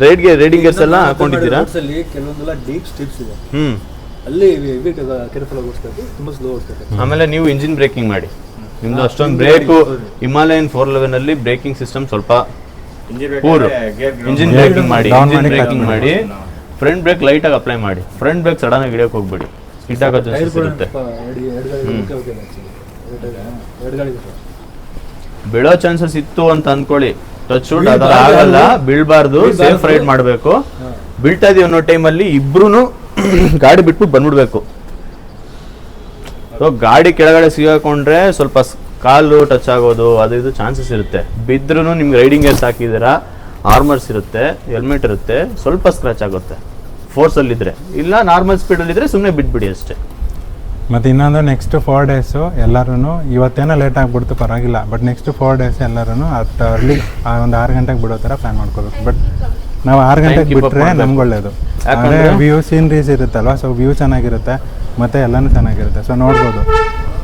S5: ರೈಡಿಂಗ್ ಗೇರ್ಸ್ ಎಲ್ಲ ಹಾಕೊಂಡಿದ್ದೀರಾ?
S4: ಕೆಲವೊಂದೆಲ್ಲ ಡೀಪ್ ಸ್ಟಿಪ್ಸ್ ಇದೆ, ಅಲ್ಲಿ ಕೇರ್ಫುಲ್ ಆಗಿ ಓಡಿಸ್ಬೇಕು, ತುಂಬಾ ಸ್ಲೋ ಓಡಿಸ್ಬೇಕು.
S5: ಆಮೇಲೆ ನೀವು ಇಂಜಿನ್ ಬ್ರೇಕಿಂಗ್ ಮಾಡಿ. ನಿಮ್ದು ಅಷ್ಟೊಂದು ಬ್ರೇಕು ಹಿಮಾಲಯನ್ 411 ಅಲ್ಲಿ ಬ್ರೇಕಿಂಗ್ ಸಿಸ್ಟಮ್ ಸ್ವಲ್ಪ ಪೂರ್. ಇಂಜಿನ್ ಬ್ರೇಕಿಂಗ್ ಮಾಡಿ ಫ್ರಂಟ್ ಬ್ರೇಕ್ ಲೈಟ್ ಆಗಿ ಅಪ್ಲೈ ಮಾಡಿ. ಫ್ರಂಟ್ ಬ್ರೇಕ್ ಸಡನ್ ಆಗಿ ಹಿಡಿಯೋಕೆ ಹೋಗ್ಬೇಡಿ, ಸ್ಕಿಡ್ ಆಗೋ ಚಾನ್ಸಸ್ ಇರುತ್ತೆ. ಬೀಳೋ ಚಾನ್ಸಸ್ ಇತ್ತು ಅಂತ ಅನ್ಕೊಳ್ಳಿ, ಟಚ್ ಶೂಟ್ ಅದರ ಆಗಲ್ಲ, ಬೀಳ್ಬಾರ್ದು, ಸೇಫ್ ರೈಡ್ ಮಾಡಬೇಕು. ಬೀಳ್ತಾ ಇದೀವಿ ಅನ್ನೋ ಟೈಮಲ್ಲಿ ಇಬ್ರು ಗಾಡಿ ಬಿಟ್ಬಿಟ್ಟು ಬಂದ್ಬಿಡ್ಬೇಕು. ಸೊ ಗಾಡಿ ಕೆಳಗಡೆ ಸಿಗಾಕೊಂಡ್ರೆ ಸ್ವಲ್ಪ ಕಾಲು ಟಚ್ ಆಗೋದು ಅದು ಇದು ಚಾನ್ಸಸ್ ಇರುತ್ತೆ. ಬಿದ್ರೂ ನಿಮ್ಗೆ ರೈಡಿಂಗ್ ಗೇರ್ಸ್ ಹಾಕಿದ್ದೀರಾ, ಆರ್ಮರ್ಸ್ ಇರುತ್ತೆ, ಹೆಲ್ಮೆಟ್ ಇರುತ್ತೆ, ಸ್ವಲ್ಪ ಸ್ಕ್ರಾಚ್ ಆಗುತ್ತೆ ಫೋರ್ಸಲ್ಲಿದ್ದರೆ. ಇಲ್ಲ ನಾರ್ಮಲ್ ಸ್ಪೀಡಲ್ಲಿದ್ದರೆ ಸುಮ್ಮನೆ ಬಿಟ್ಬಿಡಿ ಅಷ್ಟೇ.
S6: ಮತ್ತು ಇನ್ನೊಂದು ನೆಕ್ಸ್ಟ್ 4 ಡೇಸು ಎಲ್ಲರೂ ಇವತ್ತೇನೋ ಲೇಟ್ ಆಗಿಬಿಡ್ತು ಪರವಾಗಿಲ್ಲ, ಬಟ್ ನೆಕ್ಸ್ಟ್ 4 ಡೇಸ್ ಎಲ್ಲರೂ ಅರ್ಲಿ ಒಂದು 6 ಗಂಟೆಗೆ ಬಿಡೋ ಥರ ಪ್ಲ್ಯಾನ್ ಮಾಡ್ಕೋಬೇಕು. ಬಟ್ ನಾವು 6 ಗಂಟೆಗೆ ಬಿಟ್ಟರೆ ನಮ್ಗೆ ಒಳ್ಳೆಯದು. ಅಂದರೆ ವ್ಯೂ ಸೀನ್ರೀಸ್ ಇರುತ್ತಲ್ವ, ಸೊ ವ್ಯೂ ಚೆನ್ನಾಗಿರುತ್ತೆ ಮತ್ತು ಎಲ್ಲನೂ ಚೆನ್ನಾಗಿರುತ್ತೆ. ಸೊ ನೋಡ್ಬೋದು.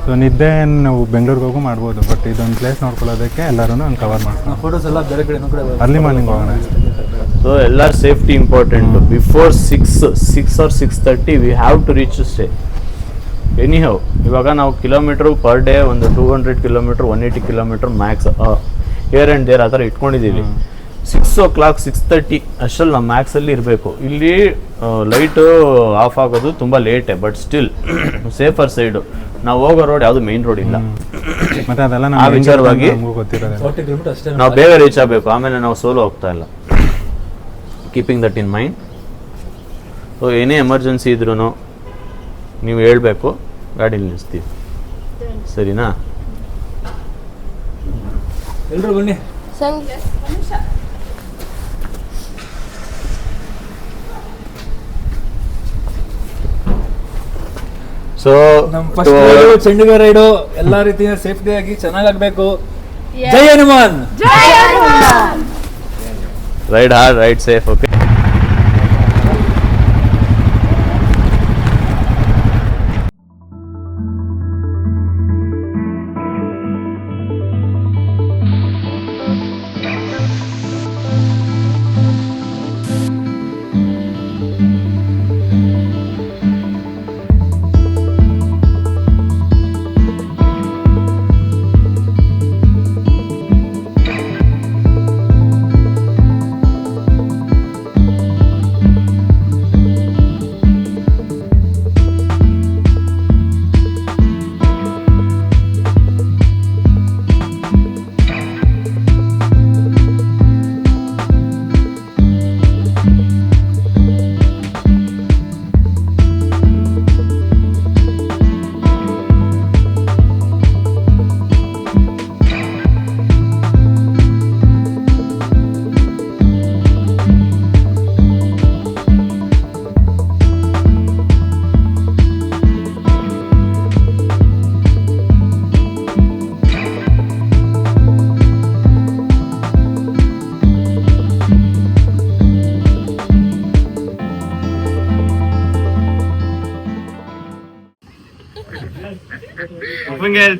S6: ಸೊ ನಿದ್ದೆ ನಾವು ಬೆಂಗಳೂರಿಗೆ ಹೋಗು ಮಾಡ್ಬೋದು, ಬಟ್ ಇದೊಂದು ಪ್ಲೇಸ್ ನೋಡ್ಕೊಳ್ಳೋದಕ್ಕೆ ಎಲ್ಲರೂ ಹಂಗೆ ಕವರ್ ಮಾಡ್ಕೊಂಡು
S4: ಫೋಟೋಸ್ ಎಲ್ಲ ಬೇರೆ ಕಡೆ
S6: ಅರ್ಲಿ ಮಾರ್ನಿಂಗ್ ಹೋಗೋಣ.
S5: ಸೊ ಎಲ್ಲರ safety important. Before 6 or 6:30 we have to reach stay anyhow. ಇವಾಗ ನಾವು ಕಿಲೋಮೀಟ್ರು ಪರ್ ಡೇ ಒಂದು 200 kilometre 180 kilometre max here and there ಆ ಥರ ಇಟ್ಕೊಂಡಿದ್ದೀವಿ. 6 o'clock 6:30 ಅಷ್ಟರಲ್ಲಿ ನಾವು ಮ್ಯಾಕ್ಸಲ್ಲಿ ಇರಬೇಕು. ಇಲ್ಲಿ ಲೈಟು ಆಫ್ ಆಗೋದು ತುಂಬ ಲೇಟೆ, ಬಟ್ ಸ್ಟಿಲ್ ಸೇಫರ್ ಸೈಡು. ನಾವು ಹೋಗೋ ರೋಡ್ ಯಾವುದು ಮೇನ್ ರೋಡ್ ಇಲ್ಲ.
S6: ಮತ್ತು ಅದೆಲ್ಲ
S5: ಆ ವಿಚಾರವಾಗಿ
S6: ಗೊತ್ತಿರೋದು
S4: 40 ಕಿಲೋಮೀಟರ್ ಅಷ್ಟೇ.
S5: ನಾವು ಬೇಗ ರೀಚ್ ಆಗಬೇಕು, ಆಮೇಲೆ ನಾವು ಸೋಲೋ ಹೋಗ್ತಾ ಇಲ್ಲ. Keeping that in mind. So ಏನೇ ಎಮರ್ಜೆನ್ಸಿ ಇದ್ರೂ ನೀವು ಹೇಳಬೇಕು, ಗಾಡಿ ನಿಲ್ಲಿಸ್ತೀವಿ, ಸರಿನಾ?
S4: ಎಲ್ಲರೂ ಬನ್ನಿ.
S5: ಸೊ
S4: ನಮ್ಮ ಫಸ್ಟ್ ರೈಡು ಚಂಡೀಗಢ ರೈಡು ಎಲ್ಲಾ ರೀತಿಯ ಸೇಫ್ಟಿ ಆಗಿ ಚೆನ್ನಾಗಾಗಬೇಕು. ಜೈ Hanuman.
S5: Ride hard, ride safe. Okay.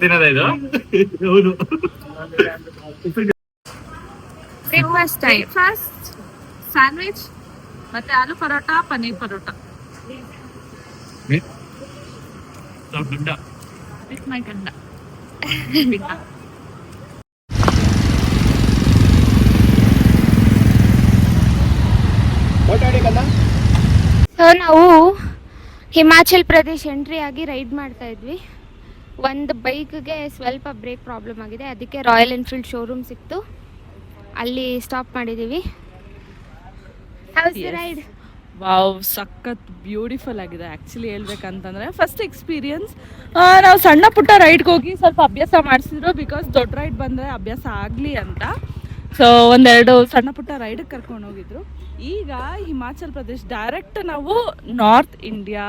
S2: ತಿನ್ನೋದ ಇದು?
S4: ಹೌದು.
S1: Breakfast time.
S3: ಫಸ್ಟ್ ಸ್ಯಾಂಡ್ವಿಚ್ ಮತ್ತೆ ಆಲೂ ಪರೋಟ, ಪನ್ನೀರ್ ಪರೋಟ. ವಿತ್ ಮೈ ಗಂಡ.
S1: ಸೊ ನಾವು ಹಿಮಾಚಲ್ ಪ್ರದೇಶ್ ಎಂಟ್ರಿ ಆಗಿ ರೈಡ್ ಮಾಡ್ತಾ ಇದ್ವಿ. ಒಂದು ಬೈಕ್ಗೆ ಸ್ವಲ್ಪ ಬ್ರೇಕ್ ಪ್ರಾಬ್ಲಮ್ ಆಗಿದೆ, ಅದಕ್ಕೆ ರಾಯಲ್ ಎನ್ಫೀಲ್ಡ್ ಶೋರೂಮ್ ಸಿಕ್ತು, ಅಲ್ಲಿ ಸ್ಟಾಪ್ ಮಾಡಿದ್ದೀವಿ. ರೈಡ್
S3: ವಾವ್, ಸಖತ್ ಬ್ಯೂಟಿಫುಲ್ ಆಗಿದೆ ಆ್ಯಕ್ಚುಲಿ ಹೇಳ್ಬೇಕಂತಂದರೆ. First experience. ನಾವು ಸಣ್ಣ ಪುಟ್ಟ ರೈಡ್ಗೆ ಹೋಗಿ ಸ್ವಲ್ಪ ಅಭ್ಯಾಸ ಮಾಡಿಸಿದ್ರು, ಬಿಕಾಸ್ ದೊಡ್ಡ ರೈಡ್ ಬಂದರೆ ಅಭ್ಯಾಸ ಆಗಲಿ ಅಂತ. ಸೊ ಒಂದೆರಡು ಸಣ್ಣ ಪುಟ್ಟ ರೈಡಿಗೆ ಕರ್ಕೊಂಡು ಹೋಗಿದ್ರು. ಈಗ ಹಿಮಾಚಲ್ ಪ್ರದೇಶ್ ಡೈರೆಕ್ಟ್ ನಾವು ನಾರ್ತ್ ಇಂಡಿಯಾ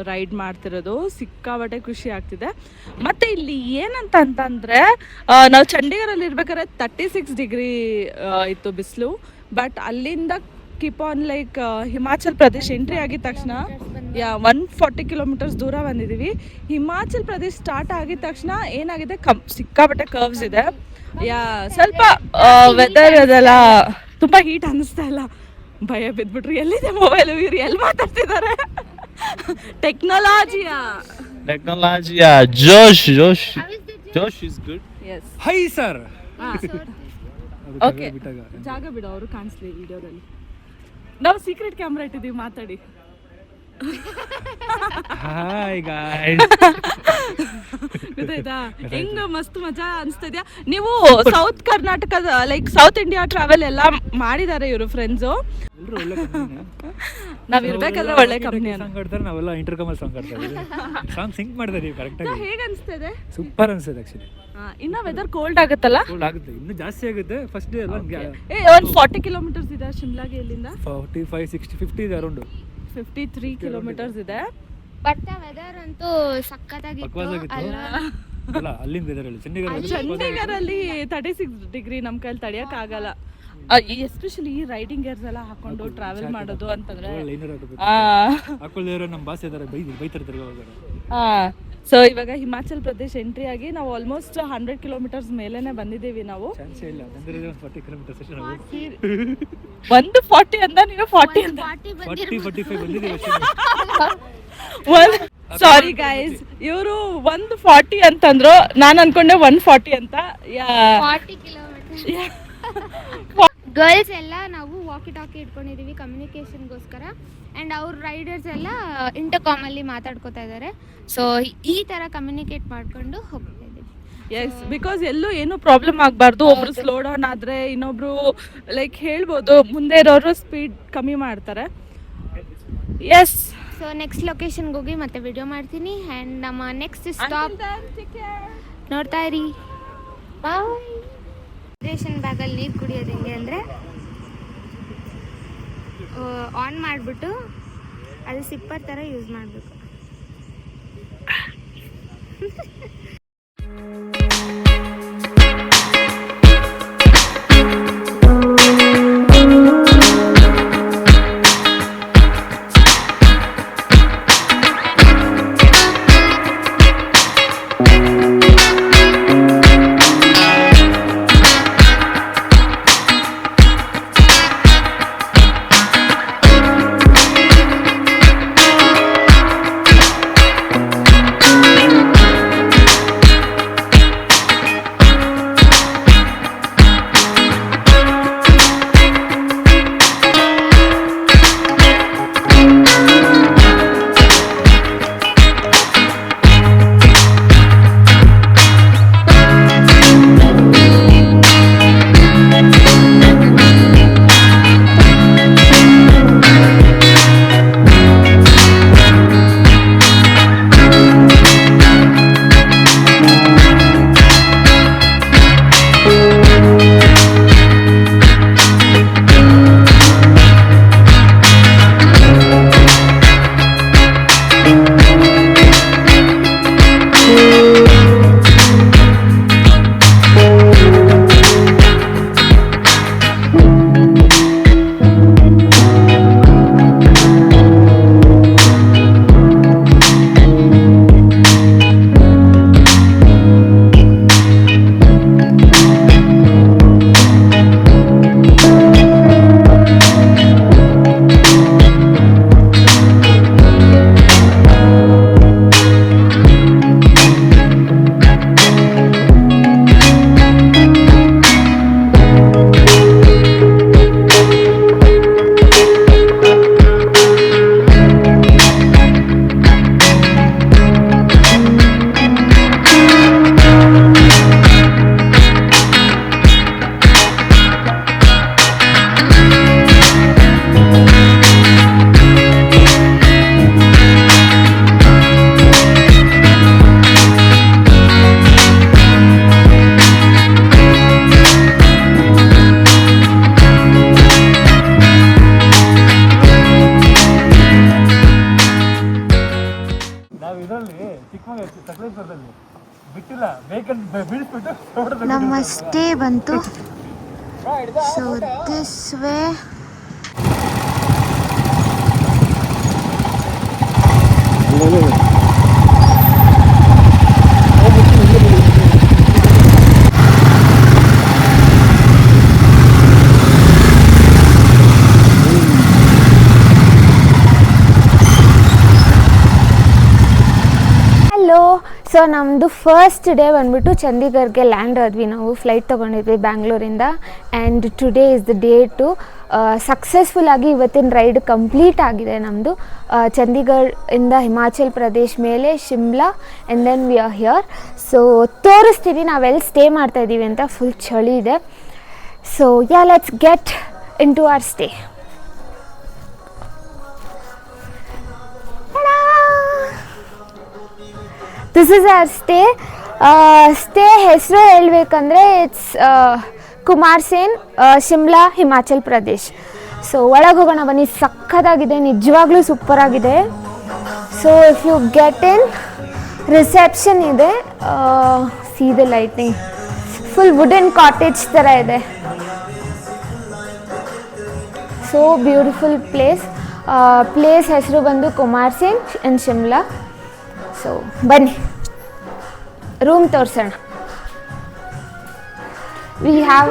S3: ರೈಡ್ ಮಾಡ್ತಿರೋದು ಸಿಕ್ಕಾಬಟ್ಟೆ ಖುಷಿ ಆಗ್ತಿದೆ. ಮತ್ತು ಇಲ್ಲಿ ಏನಂತಂತಂದರೆ ನಾವು ಚಂಡೀಗಢಲ್ಲಿ ಇರ್ಬೇಕಾದ್ರೆ 36 ಡಿಗ್ರಿ ಇತ್ತು ಬಿಸಿಲು. ಬಟ್ ಅಲ್ಲಿಂದ keep on like Himachal Pradesh entry ಆಗಿದ ತಕ್ಷಣ 140 ಕಿಲೋಮೀಟರ್ಸ್ ದೂರ ಬಂದಿದ್ದೀವಿ. ಹಿಮಾಚಲ್ ಪ್ರದೇಶ್ ಸ್ಟಾರ್ಟ್ ಆಗಿದ ತಕ್ಷಣ ಏನಾಗಿದೆ, ಸಿಕ್ಕಾಬಟ್ಟೆ ಕರ್ವ್ಸ್ ಇದೆ. ಸ್ವಲ್ಪ ವೆದರ್ ಅದೆಲ್ಲ ತುಂಬ ಹೀಟ್ ಅನ್ನಿಸ್ತಾ ಇಲ್ಲ. ಭಯ ಬಿದ್ಬಿಟ್ರು, ಎಲ್ಲಿದೆ ಮೊಬೈಲು, ಇವ್ರು ಎಲ್ಲಿ ಮಾತಾಡ್ತಿದ್ದಾರೆ. ಟೆಕ್ನಾಲಜಿಯಾ
S5: josh is good.
S3: Yes.
S4: Hi sir.
S3: Okay, ಜಾಗ ಬಿಡು, ಅವರು ಕಾಣಿಸ್ಲಿ ವಿಡಿಯೋದಲ್ಲಿ. ನಾವು ಸೀಕ್ರೆಟ್ ಕ್ಯಾಮ್ರಾ ಇಟ್ಟಿದ್ದೀವಿ, ಮಾತಾಡಿ.
S4: Hi guys.
S3: ಗೊತ್ತಾಯ್ತಾ ಹೆಂಗ ಮಸ್ತ್ ಮಜಾ ಅನಿಸ್ತಿದ್ಯಾ? ನೀವು ಸೌತ್ ಕರ್ನಾಟಕದ ಲೈಕ್ ಸೌತ್ ಇಂಡಿಯಾ ಟ್ರಾವೆಲ್ ಎಲ್ಲ ಮಾಡಿದ್ದಾರೆ ಇವರು ಫ್ರೆಂಡ್ಸು.
S4: ಎಲ್ಲರೂ ಒಳ್ಳೆ ಕಂಪನಿ.
S3: ನಾವ್ ಇರ್ಬೇಕಾದ್ರೆ ಒಳ್ಳೆ ಕಂಪನಿ ಅಂತ
S4: ಸಾಂಗ್ ಆಡ್ತಾರೆ, ನಾವೆಲ್ಲ ಇಂಟರ್ಕಮಲ್ ಸಾಂಗ್ ಆಡ್ತಾ ಇದೀವಿ. ಸಾಂಗ್ ಸಿಂಕ್ ಮಾಡ್ತಾ ಇದೀವಿ ಕರೆಕ್ಟಾಗಿ.
S3: ಹೇಗೆ ಅನಿಸ್ತಿದೆ?
S4: ಸೂಪರ್ ಅನ್ಸುತ್ತೆ ಆಕ್ಚುಲಿ.
S3: ಇನ್ನ ವೆದರ್ ಕೋಲ್ಡ್ ಆಗುತ್ತಲ್ಲ?
S4: ಕೋಲ್ಡ್ ಆಗುತ್ತೆ, ಇನ್ನೂ ಜಾಸ್ತಿ ಆಗುತ್ತೆ. ಫಸ್ಟ್ ಡೇ ಎಲ್ಲ
S3: ಒಂದು 40 ಕಿಲೋಮೀಟರ್ಸ್ ಇದೆ ಶಿಮ್ಲಾಗೆ. ಇಲ್ಲಿಂದ
S4: 45, 60, 50 ಇದೆ ಅರೌಂಡ್.
S3: 53 ಕಿಲೋಮೀಟರ್ಸ್ ಇದೆ.
S1: ಬಟ್ ವೆದರ್ ಅಂತೂ ಸಖತ್ತಾಗಿತ್ತು
S4: ಪಕ್ವಾಸಾಗಿತ್ತು.
S1: ಅಲ್ಲ?
S4: ಅಲ್ಲ ಅಲ್ಲಿಂದ ವೆದರಲ್ಲಿ ಚಂಡೀಗಢದಲ್ಲಿ
S3: ಚಂಡೀಗಢಲ್ಲಿ 36 ಡಿಗ್ರಿ ನಮ್ಮ ಕೈಲಿ ತಡಿಯಕ್ ಆಗಲ್ಲ. ಎಸ್ಪೆಷಲಿ ಈ ರೈಡಿಂಗ್ ಗೇರ್ಸ್ ಎಲ್ಲ ಹಾಕೊಂಡು ಟ್ರಾವೆಲ್ ಮಾಡೋದು ಅಂತಂದ್ರೆ
S4: ಲೈನರ್ ಹಾಕೊಳ್ಳಿರೋ ನಮ್ಮ ಬಾಸ್ ಇದಾರೆ, ಬೈತಿರ್ತಾರೆ ಅವಾಗ.
S3: ಸೊ ಇವಾಗ ಹಿಮಾಚಲ್ ಪ್ರದೇಶ್ ಎಂಟ್ರಿ ಆಗಿ ನಾವು ಆಲ್ಮೋಸ್ಟ್ 100 ಕಿಲೋಮೀಟರ್ಸ್ ಮೇಲೇನೆ ಬಂದಿದ್ದೀವಿ ನಾವು.
S4: ಚಾನ್ಸೇ ಇಲ್ಲ, ಬಂದಿರೋದೇ ಒಂದು 40 ಕಿಲೋಮೀಟರ್ಸ್ ಅಷ್ಟೇ ನಾವು.
S3: 140 ಅಂದ, ನೀನು 40 ಅಂದ.
S4: 40, 45 ಬಂದಿದ್ದೀವಿ ಅಷ್ಟೇ.
S3: ಸಾರಿ ಗೈಸ್, ಇವರು 140 ಅಂತಂದ್ರು, ನಾನು ಅನ್ಕೊಂಡೆ 140 ಅಂತ.
S1: 40 ಕಿಲೋಮೀಟರ್. ಗರ್ಲ್ಸ್ ಎಲ್ಲ ನಾವು ವಾಕಿ ಟಾಕಿ ಇಟ್ಕೊಂಡಿದ್ದೀವಿ ಕಮ್ಯುನಿಕೇಷನ್ಗೋಸ್ಕರ. ಆ್ಯಂಡ್ ಅವ್ರ ರೈಡರ್ಸ್ ಎಲ್ಲ ಇಂಟರ್ಕಾಮಲ್ಲಿ ಮಾತಾಡ್ಕೋತಾ ಇದ್ದಾರೆ. ಸೊ ಈ ಥರ ಕಮ್ಯುನಿಕೇಟ್ ಮಾಡಿಕೊಂಡು ಹೋಗ್ತಾ ಇದ್ದೀವಿ.
S3: ಎಸ್, ಬಿಕಾಸ್ ಎಲ್ಲೂ ಏನು ಪ್ರಾಬ್ಲಮ್ ಆಗಬಾರ್ದು. ಒಬ್ರು ಸ್ಲೋ ಡೌನ್ ಆದರೆ ಇನ್ನೊಬ್ರು ಲೈಕ್ ಹೇಳ್ಬೋದು, ಮುಂದೆ ಇರೋರು ಸ್ಪೀಡ್ ಕಮ್ಮಿ ಮಾಡ್ತಾರೆ. ಎಸ್.
S1: ಸೊ ನೆಕ್ಸ್ಟ್ ಲೊಕೇಶನ್ಗೆ ಹೋಗಿ ಮತ್ತೆ ವಿಡಿಯೋ ಮಾಡ್ತೀನಿ. ಆ್ಯಂಡ್ ನಮ್ಮ ನೆಕ್ಸ್ಟ್ ಸ್ಟಾಪ್ ನೋಡ್ತಾ ಇರಿ. ಬಾಯ್. ಹೈಡ್ರೇಷನ್ ಬ್ಯಾಗಲ್ಲಿ ನೀರು ಕುಡಿಯೋದು ಹೆಂಗೆ ಅಂದರೆ, ಆನ್ ಮಾಡಿಬಿಟ್ಟು ಅದು ಸಿಪ್ಪರ್ ಥರ ಯೂಸ್ ಮಾಡಬೇಕು.
S4: ನಾವು ಇದರಲ್ಲಿ ಚಿಕ್ಕಮಗಳೂರು ಸಕಲೇಶ್ವರದಲ್ಲಿ ಬಿಟ್ಟಿಲ್ಲ, ಬೇಕಂತ ಬೀಳಿಸ್ಬಿಟ್ಟು
S1: ನಮ್ಮ ಸ್ಟೇ ಬಂತು. ಸೊ ದಿಸ್ ವೇ ಸೊ ನಮ್ಮದು ಫಸ್ಟ್ ಡೇ ಬಂದ್ಬಿಟ್ಟು ಚಂಡೀಗಢಗೆ ಲ್ಯಾಂಡ್ ಆದ್ವಿ. ನಾವು ಫ್ಲೈಟ್ ತೊಗೊಂಡಿದ್ವಿ ಬ್ಯಾಂಗ್ಳೂರಿಂದ. And today is the day two ಸಕ್ಸಸ್ಫುಲ್ಲಾಗಿ ಇವತ್ತಿನ ರೈಡ್ ಕಂಪ್ಲೀಟ್ ಆಗಿದೆ ನಮ್ಮದು. ಚಂಡೀಗಢಿಂದ ಹಿಮಾಚಲ್ ಪ್ರದೇಶ್ ಮೇಲೆ Shimla and then we are here. So ತೋರಿಸ್ತೀನಿ ನಾವೆಲ್ಲಿ ಸ್ಟೇ ಮಾಡ್ತಾಯಿದ್ದೀವಿ ಅಂತ. ಫುಲ್ ಚಳಿ ಇದೆ. So yeah let's get into our stay. This is our stay. Stay ಹೆಸರು ಹೇಳ್ಬೇಕಂದ್ರೆ ಇಟ್ಸ್ ಕುಮಾರ್ ಸೇನ್, ಶಿಮ್ಲಾ, ಹಿಮಾಚಲ್ ಪ್ರದೇಶ್. ಸೊ ಒಳಗೆ ಹೋಗೋಣ ಬನ್ನಿ. ಸಕ್ಕತ್ತಾಗಿದೆ, ನಿಜವಾಗ್ಲೂ ಸೂಪರಾಗಿದೆ. So if you get in, reception ಇದೆ. See the lighting, full wooden cottage ಥರ ಇದೆ. So beautiful place. ಪ್ಲೇಸ್ ಹೆಸರು ಬಂದು ಕುಮಾರ್ ಸೇನ್ ಇನ್ ಶಿಮ್ಲಾ. ಸೊ ಬನ್ನಿ ರೂಮ್ ತೋರಿಸೋಣ. ವಿ ಹ್ಯಾವ್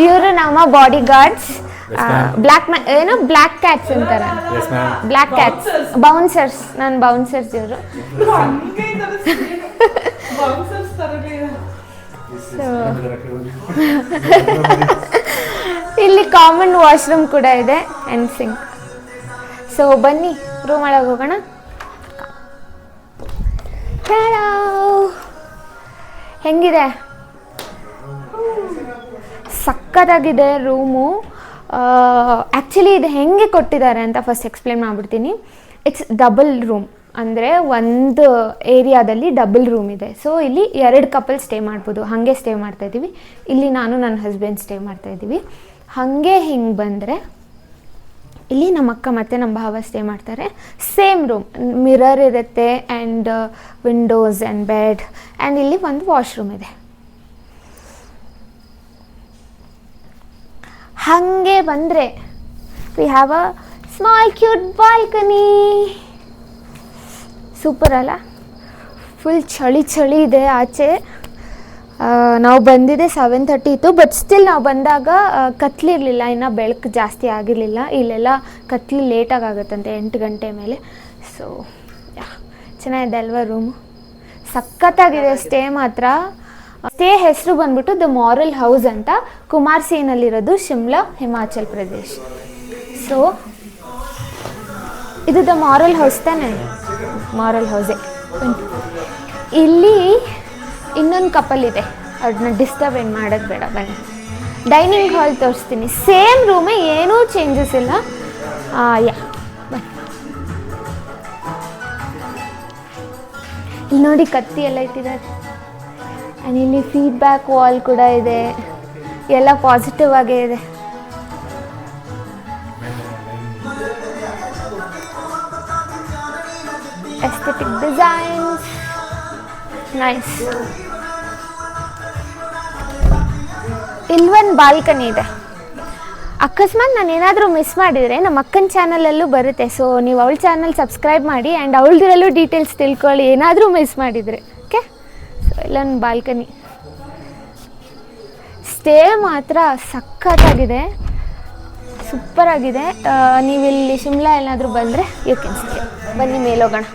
S1: ಇವರು ನಮ್ಮ ಬಾಡಿ ಗಾರ್ಡ್ಸ್. ಏನು ಬ್ಲ್ಯಾಕ್ ಕ್ಯಾಟ್ಸ್ ಅಂತಾರೆ. Black cats, bouncers. ನನ್ನ ಬೌನ್ಸರ್ಸ್ ಇವರು. ಇಲ್ಲಿ ಕಾಮನ್ ವಾಶ್ರೂಮ್ ಕೂಡ ಇದೆ ಆ್ಯಂಡ್ ಸಿಂಕ್. ಸೊ ಬನ್ನಿ ರೂಮ್ ಒಳಗೆ ಹೋಗೋಣ. ಹೆಂಗಿದೆ? ಸಕ್ಕತ್ತಾಗಿದೆ ರೂಮು. ಆ್ಯಕ್ಚುಲಿ ಇದು ಹೆಂಗೆ ಕೊಟ್ಟಿದ್ದಾರೆ ಅಂತ ಫಸ್ಟ್ ಎಕ್ಸ್ಪ್ಲೇನ್ ಮಾಡಿಬಿಡ್ತೀನಿ. ಇಟ್ಸ್ ಡಬಲ್ ರೂಮ್, ಅಂದರೆ ಒಂದು ಏರಿಯಾದಲ್ಲಿ ಡಬಲ್ ರೂಮ್ ಇದೆ. ಸೊ ಇಲ್ಲಿ 2 ಕಪಲ್ ಸ್ಟೇ ಮಾಡ್ಬೋದು. ಹಾಗೆ ಸ್ಟೇ ಮಾಡ್ತಾಯಿದ್ದೀವಿ. ಇಲ್ಲಿ ನಾನು ನನ್ನ ಹಸ್ಬೆಂಡ್ ಸ್ಟೇ ಮಾಡ್ತಾಯಿದ್ದೀವಿ. ಹಾಗೆ ಹಿಂಗೆ ಬಂದರೆ ಇಲ್ಲಿ ನಮ್ಮ ಅಕ್ಕ ಮತ್ತು ನಮ್ಮ ಭಾವ ಸ್ಟೇ ಮಾಡ್ತಾರೆ. ಸೇಮ್ ರೂಮ್, ಮಿರರ್ ಇರುತ್ತೆ and Windows and bed and ಇಲ್ಲಿ ಒಂದು ವಾಶ್ರೂಮ್ ಇದೆ. ಹಾಗೆ ಬಂದರೆ we have a small cute balcony. Super ಅಲ್ಲ? ಫುಲ್ ಚಳಿ ಚಳಿ ಇದೆ ಆಚೆ. ನಾವು ಬಂದಿದ್ದೆ 7:30 ಇತ್ತು. ಬಟ್ ಸ್ಟಿಲ್ ನಾವು ಬಂದಾಗ ಕತ್ಲಿರಲಿಲ್ಲ, ಇನ್ನು ಬೆಳಕು ಜಾಸ್ತಿ ಆಗಿರಲಿಲ್ಲ. ಇಲ್ಲೆಲ್ಲ ಕತ್ಲಿ ಲೇಟಾಗಿ ಆಗುತ್ತಂತೆ 8 ಗಂಟೆ ಮೇಲೆ. ಸೊ ಚೆನ್ನಾಗಿದೆ ಅಲ್ವಾ ರೂಮು? ಸಖತ್ತಾಗಿದೆ ಸ್ಟೇ ಮಾತ್ರ. ಸ್ಟೇ ಹೆಸರು ಬಂದ್ಬಿಟ್ಟು ದ ಮಾರಲ್ ಹೌಸ್ ಅಂತ. ಕುಮಾರ್ ಸೇನಲ್ಲಿರೋದು, ಶಿಮ್ಲಾ, ಹಿಮಾಚಲ್ ಪ್ರದೇಶ್. ಸೊ ಇದು ದ ಮಾರಲ್ ಹೌಸ್ ತಾನೆ? ಮಾರಲ್ ಹೌಸೇ. ಇಲ್ಲಿ ಇನ್ನೊಂದು ಕಪಲ್ ಇದೆ, ಅದನ್ನ ಡಿಸ್ಟರ್ಬ್ ಏನು ಮಾಡೋದು ಬೇಡ. ಬನ್ನಿ ಡೈನಿಂಗ್ ಹಾಲ್ ತೋರಿಸ್ತೀನಿ. ಸೇಮ್ ರೂಮೇ, ಏನೂ ಚೇಂಜಸ್ ಇಲ್ಲ. ಯಾ ಬನ್ನಿ. ಇಲ್ಲಿ ನೋಡಿ ಕತ್ತಿ ಎಲ್ಲ ಇಟ್ಟಿದ್ದಾರೆ. ಆ್ಯಂಡ್ ಇಲ್ಲಿ ಫೀಡ್ಬ್ಯಾಕ್ ವಾಲ್ ಕೂಡ ಇದೆ. ಎಲ್ಲ ಪಾಸಿಟಿವ್ ಆಗೇ ಇದೆ. Aesthetic designs, nice. ಇಲ್ಲೊಂದು ಬಾಲ್ಕನಿ ಇದೆ. ಅಕಸ್ಮಾತ್ ನಾನು ಏನಾದರೂ ಮಿಸ್ ಮಾಡಿದರೆ ನಮ್ಮ ಅಕ್ಕನ ಚಾನಲಲ್ಲೂ ಬರುತ್ತೆ. ಸೊ ನೀವು ಅವಳ ಚಾನಲ್ ಸಬ್ಸ್ಕ್ರೈಬ್ ಮಾಡಿ ಆ್ಯಂಡ್ ಅವಳದಿರಲ್ಲೂ ಡೀಟೇಲ್ಸ್ ತಿಳ್ಕೊಳ್ಳಿ ಏನಾದರೂ ಮಿಸ್ ಮಾಡಿದರೆ. ಓಕೆ. ಸೊ ಇಲ್ಲೊಂದು ಬಾಲ್ಕನಿ. ಸ್ಟೇ ಮಾತ್ರ ಸಖತ್ತಾಗಿದೆ, ಸೂಪರಾಗಿದೆ. ನೀವು ಇಲ್ಲಿ ಶಿಮ್ಲಾ ಏನಾದರೂ ಬಂದರೆ ಯು ಕ್ಯಾನ್ ಸ್ಟೇ. ಬನ್ನಿ ಮೇಲೋಗೋಣ.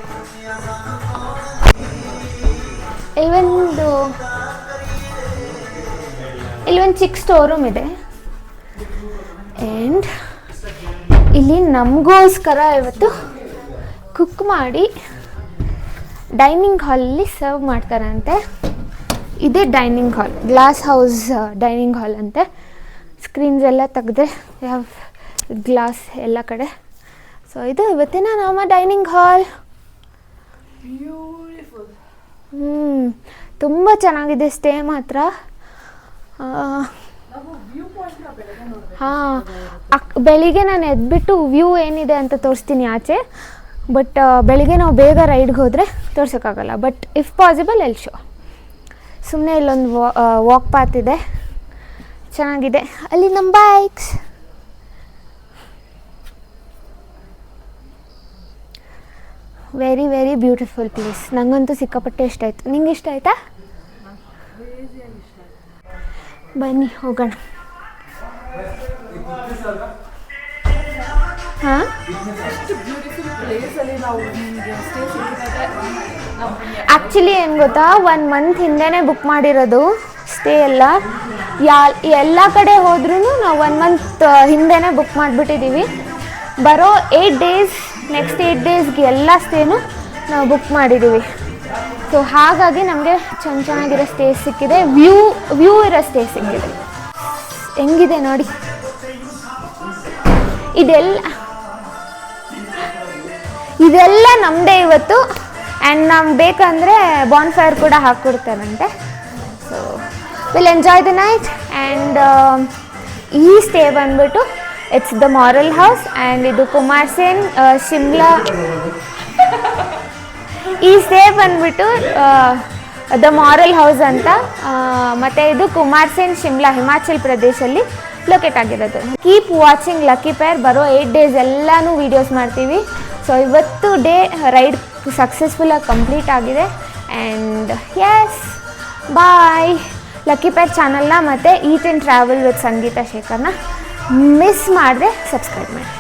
S1: ಇಲ್ಲೊಂದು ಚಿಕ್ಕ ಸ್ಟೋರ್ ರೂಮ್ ಇದೆ. ಆ್ಯಂಡ್ ಇಲ್ಲಿ ನಮಗೋಸ್ಕರ ಇವತ್ತು ಕುಕ್ ಮಾಡಿ ಡೈನಿಂಗ್ ಹಾಲಲ್ಲಿ ಸರ್ವ್ ಮಾಡ್ತಾರಂತೆ. ಇದೇ dining hall, glass house dining hall ಅಂತೆ. ಸ್ಕ್ರೀನ್ಸ್ ಎಲ್ಲ ತೆಗೆದ್ರೆ ಯಾವ ಗ್ಲಾಸ್ ಎಲ್ಲ ಕಡೆ. ಸೊ ಇದು ಇವತ್ತಿನ ನಮ್ಮ ಡೈನಿಂಗ್ ಹಾಲ್. ತುಂಬ ಚೆನ್ನಾಗಿದೆ ಸ್ಟೇ ಮಾತ್ರ. ಹಾಂ, ಬೆಳಿಗ್ಗೆ ನಾನು ಎದ್ಬಿಟ್ಟು ವ್ಯೂ ಏನಿದೆ ಅಂತ ತೋರಿಸ್ತೀನಿ ಆಚೆ. ಬಟ್ ಬೆಳಿಗ್ಗೆ ನಾವು ಬೇಗ ರೈಡ್ಗೆ ಹೋದರೆ ತೋರ್ಸೋಕ್ಕಾಗಲ್ಲ. But if possible I'll show. ಸುಮ್ಮನೆ ಇಲ್ಲೊಂದು ವಾಕ್ ಪಾತ್ ಇದೆ, ಚೆನ್ನಾಗಿದೆ. ಅಲ್ಲಿ ನಮ್ಮ bikes. Very very beautiful place. ನನಗಂತೂ ಸಿಕ್ಕಾಪಟ್ಟೆ ಇಷ್ಟ ಆಯಿತು. ನಿಂಗೆ ಇಷ್ಟ ಆಯಿತಾ? ಬನ್ನಿ ಹೋಗೋಣ. ಹಾಂ, ಆ್ಯಕ್ಚುಲಿ ಏನು ಗೊತ್ತಾ, 1 ಮಂತ್ ಹಿಂದೆನೇ ಬುಕ್ ಮಾಡಿರೋದು ಸ್ಟೇ ಎಲ್ಲ. ಎಲ್ಲ ಕಡೆ ಹೋದ್ರೂ ನಾವು 1 ಮಂತ್ ಹಿಂದೆನೇ ಬುಕ್ ಮಾಡಿಬಿಟ್ಟಿದ್ದೀವಿ. ಬರೋ 8 ಡೇಸ್, ನೆಕ್ಸ್ಟ್ 8 ಡೇಸ್ಗೆ ಎಲ್ಲ ಸ್ಟೇನು ನಾವು ಬುಕ್ ಮಾಡಿದ್ದೀವಿ. ಸೊ ಹಾಗಾಗಿ ನಮಗೆ ಚೆನ್ನಾಗಿರೋ ಸ್ಟೇ ಸಿಕ್ಕಿದೆ, ವ್ಯೂ ಇರೋ ಸ್ಟೇ ಸಿಕ್ಕಿದೆ. ಹೆಂಗಿದೆ ನೋಡಿ. ಇದೆಲ್ಲ ನಮ್ಮದೇ ಇವತ್ತು. ಆ್ಯಂಡ್ ನಮ್ಗೆ ಬೇಕಂದರೆ ಬಾನ್ಫೈರ್ ಕೂಡ ಹಾಕ್ಕೊಡ್ತಾರಂತೆ. So will enjoy the night. And ಈ ಸ್ಟೇ ಬಂದ್ಬಿಟ್ಟು it's the moral house. And ಇದು ಕುಮಾರ್ ಸೇನ್ ಶಿಮ್ಲಾ. ಈ ಸ್ಟೇ ಬಂದ್ಬಿಟ್ಟು ದ ಮಾರಲ್ ಹೌಸ್ ಅಂತ. ಮತ್ತು ಇದು ಕುಮಾರ್ ಸೇನ್ ಶಿಮ್ಲಾ, ಹಿಮಾಚಲ್ ಪ್ರದೇಶಲ್ಲಿ ಲೊಕೇಟ್ ಆಗಿರೋದು. Keep watching lucky pair. ಬರೋ 8 ಡೇಸ್ ಎಲ್ಲನೂ ವೀಡಿಯೋಸ್ ಮಾಡ್ತೀವಿ. ಸೊ ಇವತ್ತು ಡೇ ರೈಡ್ ಸಕ್ಸಸ್ಫುಲ್ಲಾಗಿ ಕಂಪ್ಲೀಟ್ ಆಗಿದೆ. And yes, bye. Lucky pair ಚಾನಲ್ನ ಮತ್ತು eat and travel with Sangeetha ಶೇಖರ್ನ ಮಿಸ್ ಮಾಡದೆ ಸಬ್ಸ್ಕ್ರೈಬ್ ಮಾಡಿ.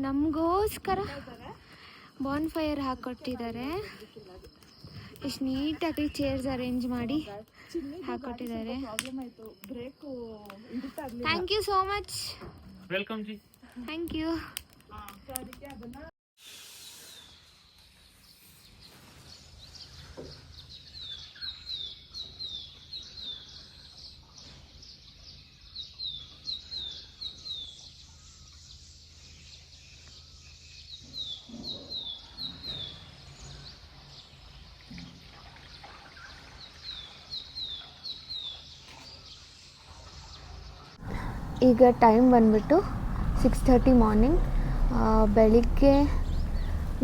S1: ನಮಗೋಸ್ಕರ ಬಾನ್ಫೈರ್ ಹಾಕ್ಕೊಟ್ಟಿದ್ದಾರೆ. ಎಷ್ಟು ನೀಟಾಗಿ ಚೇರ್ಸ್ ಅರೇಂಜ್ ಮಾಡಿ ಹಾಕ್ಕೊಟ್ಟಿದ್ದಾರೆ. Thank you so much.
S5: Welcome ji.
S1: Thank you. ಈಗ ಟೈಮ್ ಬಂದ್ಬಿಟ್ಟು 6:30 ಮಾರ್ನಿಂಗ್. ಬೆಳಿಗ್ಗೆ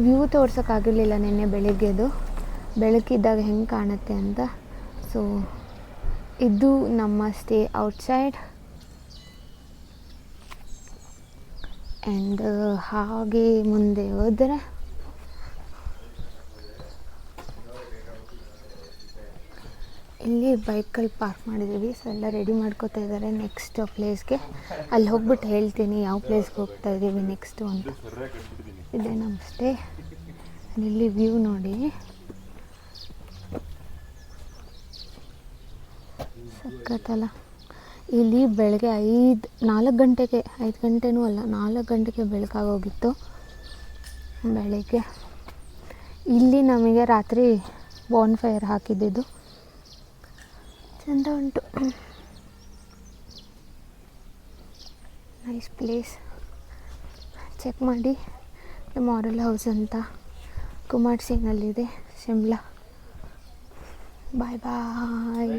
S1: ವ್ಯೂ ತೋರ್ಸೋಕ್ಕಾಗಿರಲಿಲ್ಲ ನಿನ್ನೆ ಬೆಳಿಗ್ಗೆದು, ಬೆಳಕಿದ್ದಾಗ ಹೆಂಗೆ ಕಾಣುತ್ತೆ ಅಂತ. ಸೊ ಇದು ನಮ್ಮ ಸ್ಟೇ ಔಟ್ಸೈಡ್. ಆ್ಯಂಡ್ ಹಾಗೆ ಮುಂದೆ ಹೋದರೆ ಇಲ್ಲಿ ಬೈಕಲ್ಲಿ ಪಾರ್ಕ್ ಮಾಡಿದ್ದೀವಿ. ಸೊ ಎಲ್ಲ ರೆಡಿ ಮಾಡ್ಕೋತಾ ಇದ್ದಾರೆ ನೆಕ್ಸ್ಟ್ ಪ್ಲೇಸ್ಗೆ. ಅಲ್ಲಿ ಹೋಗ್ಬಿಟ್ಟು ಹೇಳ್ತೀನಿ ಯಾವ ಪ್ಲೇಸ್ಗೆ ಹೋಗ್ತಾ ಇದ್ದೀವಿ ನೆಕ್ಸ್ಟು ಅಂತ. ಇದೆ ನಮ್ಮ ಸ್ಟೇ. ಇಲ್ಲಿ ವ್ಯೂ ನೋಡಿ, ಸಖತ್ತಲ್ಲ. ಇಲ್ಲಿ ಬೆಳಗ್ಗೆ 4 ಗಂಟೆಗೆ, 5 ಗಂಟೆನೂ ಅಲ್ಲ, 4 ಗಂಟೆಗೆ ಬೆಳಕಾಗೋಗಿತ್ತು ಬೆಳಗ್ಗೆ. ಇಲ್ಲಿ ನಮಗೆ ರಾತ್ರಿ ಬಾನ್ಫೈರ್ ಹಾಕಿದ್ದಿದ್ದು. ಚಂದ ಉಂಟು, ನೈಸ್ ಪ್ಲೇಸ್. ಚೆಕ್ ಮಾಡಿ, ಮಾರಲ್ ಹೌಸ್ ಅಂತ ಕುಮಾರ್ ಸೇನಲ್ಲಿದೆ, ಶಿಮ್ಲಾ. ಬಾಯ್ ಬಾಯ್.